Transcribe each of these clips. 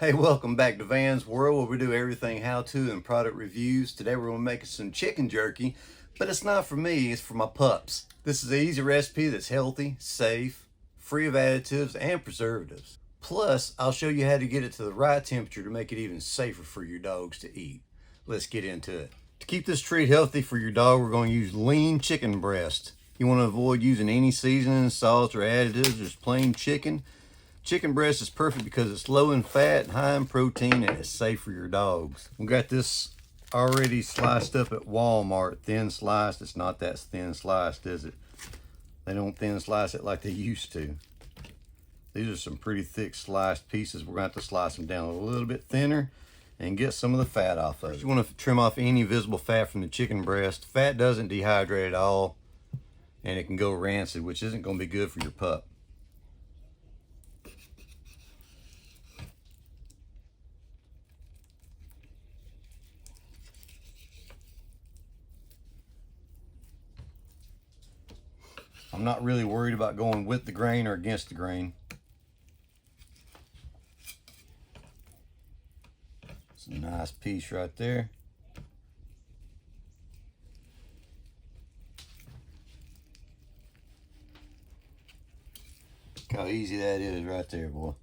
Hey, welcome back to Van's World, where we do everything how-to and product reviews. Today we're going to make some chicken jerky, but it's not for me, it's for my pups. This is an easy recipe that's healthy, safe, free of additives and preservatives. Plus, I'll show you how to get it to the right temperature to make it even safer for your dogs to eat. Let's get into it. To keep this treat healthy for your dog, we're going to use lean chicken breast. You want to avoid using any seasoning, salts, or additives, just plain chicken. Chicken breast is perfect because it's low in fat, high in protein, and it's safe for your dogs. We got this already sliced up at Walmart, thin sliced. It's not that thin sliced, is it? They don't thin slice it like they used to. These are some pretty thick sliced pieces. We're going to have to slice them down a little bit thinner and get some of the fat off of it. You want to trim off any visible fat from the chicken breast. Fat doesn't dehydrate at all, and it can go rancid, which isn't going to be good for your pup. I'm not really worried about going with the grain or against the grain. It's a nice piece right there. Look how easy that is right there, boy.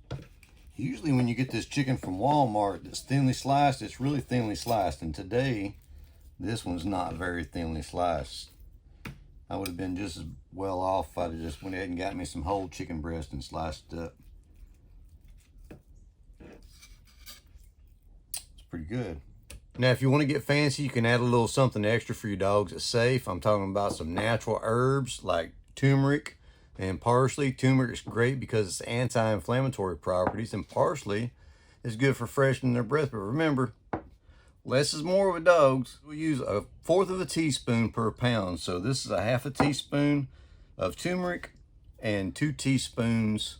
Usually when you get this chicken from Walmart that's thinly sliced, it's really thinly sliced. And today, this one's not very thinly sliced. I would have been just as well off if I'd have just went ahead and got me some whole chicken breast and sliced it up. It's pretty good. Now, if you want to get fancy, you can add a little something extra for your dogs that's safe. I'm talking about some natural herbs like turmeric and parsley. Turmeric is great because it's anti-inflammatory properties, and parsley is good for freshening their breath. But remember, less is more with dogs. We'll use 1/4 of a teaspoon per pound. So this is a 1/2 teaspoon of turmeric and 2 teaspoons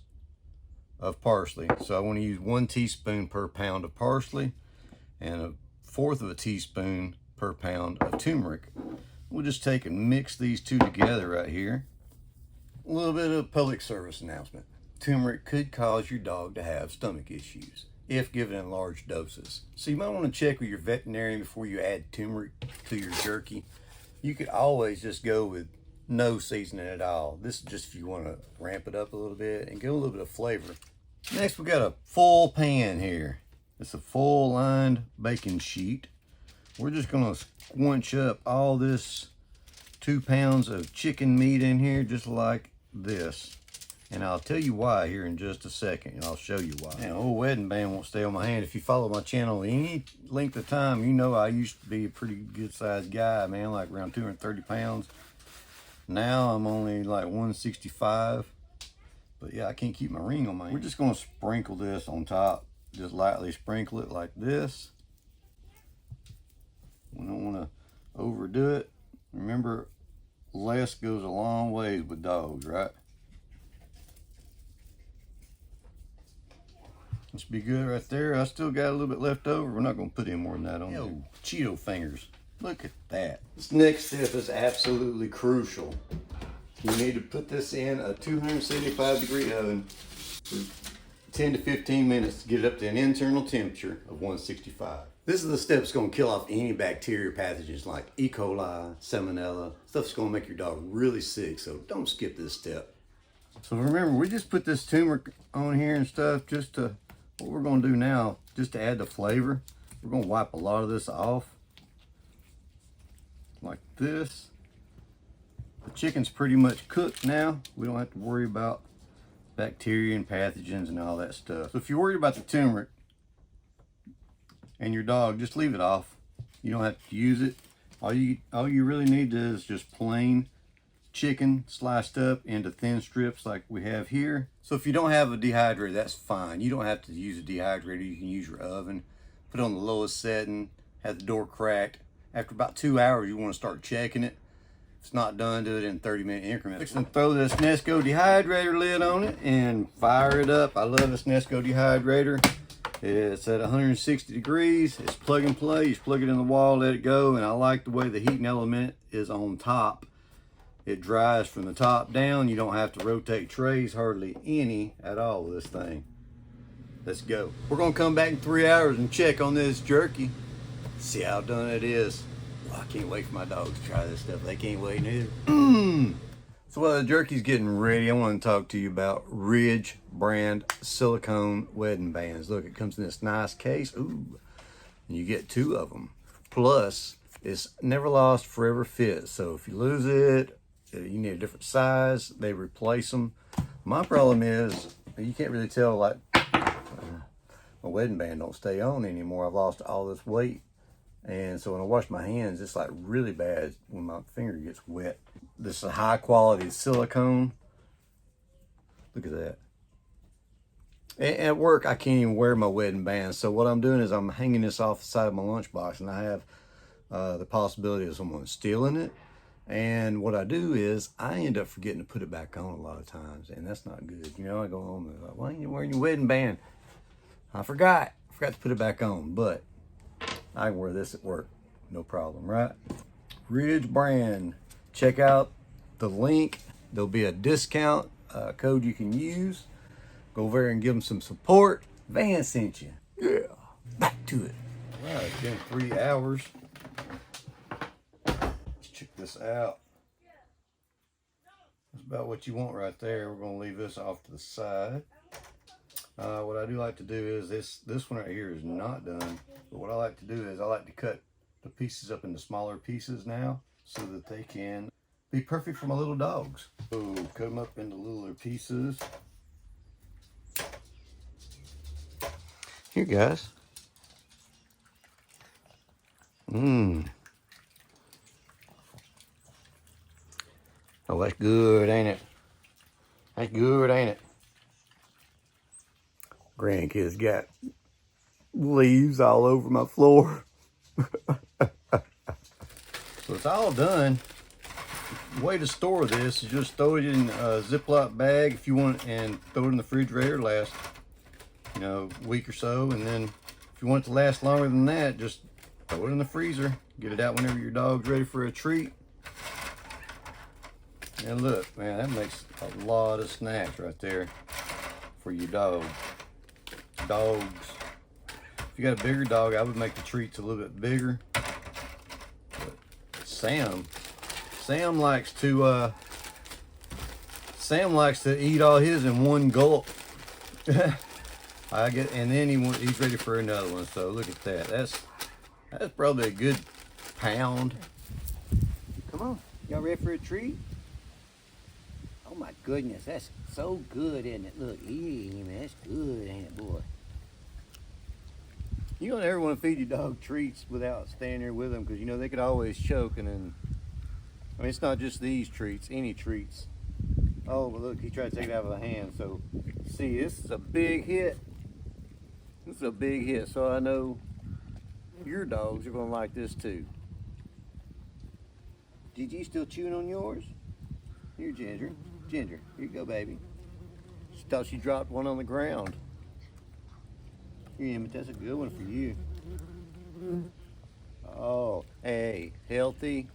of parsley. So I want to use 1 teaspoon per pound of parsley and 1/4 of a teaspoon per pound of turmeric. We'll just take and mix these two together right here. A little bit of public service announcement. Turmeric could cause your dog to have stomach issues if given in large doses. So you might want to check with your veterinarian before you add turmeric to your jerky. You could always just go with no seasoning at all. This is just if you want to ramp it up a little bit and get a little bit of flavor. Next, we got a full pan here. It's a full lined baking sheet. We're just going to squinch up all this 2 pounds of chicken meat in here just like this. And I'll tell you why here in just a second, and I'll show you why. And old wedding band won't stay on my hand. If you follow my channel any length of time, you know I used to be a pretty good sized guy, man, like around 230 pounds. Now I'm only like 165. But yeah, I can't keep my ring on my hand. We're just gonna sprinkle this on top. Just lightly sprinkle it like this. We don't wanna overdo it. Remember, less goes a long ways with dogs, right? Must be good right there. I still got a little bit left over. We're not going to put any more than that on there. Cheeto fingers. Look at that. This next step is absolutely crucial. You need to put this in a 275-degree oven for 10 to 15 minutes to get it up to an internal temperature of 165. This is the step that's going to kill off any bacteria pathogens like E. coli, salmonella, stuff that's going to make your dog really sick, so don't skip this step. So remember, we just put this turmeric on here and stuff just to, what we're going to do now, just to add the flavor, we're going to wipe a lot of this off like this. The chicken's pretty much cooked now. We don't have to worry about bacteria and pathogens and all that stuff. So if you're worried about the turmeric and your dog, just leave it off. You don't have to use it. All you really need is just plain chicken sliced up into thin strips like we have here. So if you don't have a dehydrator, that's fine. You don't have to use a dehydrator. You can use your oven. Put it on the lowest setting, have the door cracked. After about 2 hours, you want to start checking it. If it's not done, do it in 30-minute increments. And throw this Nesco dehydrator lid on it and fire it up. I love this Nesco dehydrator. It's at 160 degrees. It's plug and play. You just plug it in the wall, let it go. And I like the way the heating element is on top. It dries from the top down. You don't have to rotate trays hardly any at all with this thing. Let's go. We're gonna come back in 3 hours and check on this jerky. See how done it is. Well, I can't wait for my dogs to try this stuff. They can't wait neither. So while the jerky's getting ready, I want to talk to you about Ridge brand silicone wedding bands. Look, it comes in this nice case. Ooh, and you get 2 of them. Plus, it's never lost, forever fit. So if you lose it, you need a different size, they replace them. My problem is, you can't really tell, like, my wedding band don't stay on anymore. I've lost all this weight. And so when I wash my hands, it's like really bad when my finger gets wet. This is a high quality silicone. Look at that. And at work, I can't even wear my wedding band. So what I'm doing is I'm hanging this off the side of my lunchbox, and I have the possibility of someone stealing it. And what I do is I end up forgetting to put it back on a lot of times, and that's not good. You know, I go home and like, why ain't you wearing your wedding band? I forgot to put it back on, but I can wear this at work, no problem, right? Ridge brand, check out the link. There'll be a discount code you can use. Go over there and give them some support. Van sent you. Yeah, back to it. All right, it's been 3 hours. Let's check this out. That's about what you want right there. We're gonna leave this off to the side. What I do like to do is this one right here is not done. But what I like to do is I like to cut the pieces up into smaller pieces now so that they can be perfect for my little dogs. So cut them up into littler pieces. Here, guys. Oh, that's good, ain't it? That's good, ain't it? Grandkids got leaves all over my floor. So it's all done. The way to store this is just throw it in a Ziploc bag if you want, and throw it in the refrigerator, last, you know, week or so. And then if you want it to last longer than that, just throw it in the freezer. Get it out whenever your dog's ready for a treat. And look, man, that makes a lot of snacks right there for your dog. Dogs. If you got a bigger dog, I would make the treats a little bit bigger. But Sam likes to eat all his in one gulp. And then he's ready for another one. So look at that. That's probably a good pound. Come on, y'all ready for a treat? Oh my goodness, that's so good, isn't it? Look, man, that's good, ain't it, boy? You don't ever want to feed your dog treats without standing there with them, because you know they could always choke. And then, I mean, it's not just these treats, any treats. Oh, but look, he tried to take it out of the hand. So, see, this is a big hit. This is a big hit. So I know your dogs are gonna like this too. Gigi still chewing on yours? Here, Ginger. Ginger, here you go, baby. She thought she dropped one on the ground. Yeah, but that's a good one for you. Oh, hey, healthy.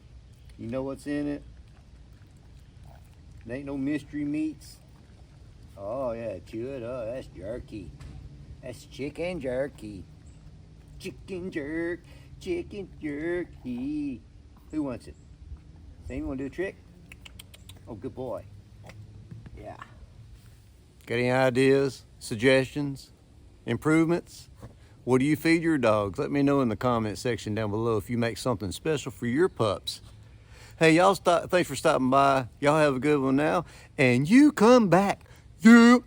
You know what's in it? There ain't no mystery meats. Oh yeah, chew it up. That's jerky. That's chicken jerky. Chicken jerky. Who wants it? Sam, you want to do a trick? Oh, good boy. Yeah. Got any ideas, suggestions, improvements? What do you feed your dogs? Let me know in the comment section down below if you make something special for your pups. Hey, y'all, thanks for stopping by. Y'all have a good one now, and you come back. Yeah.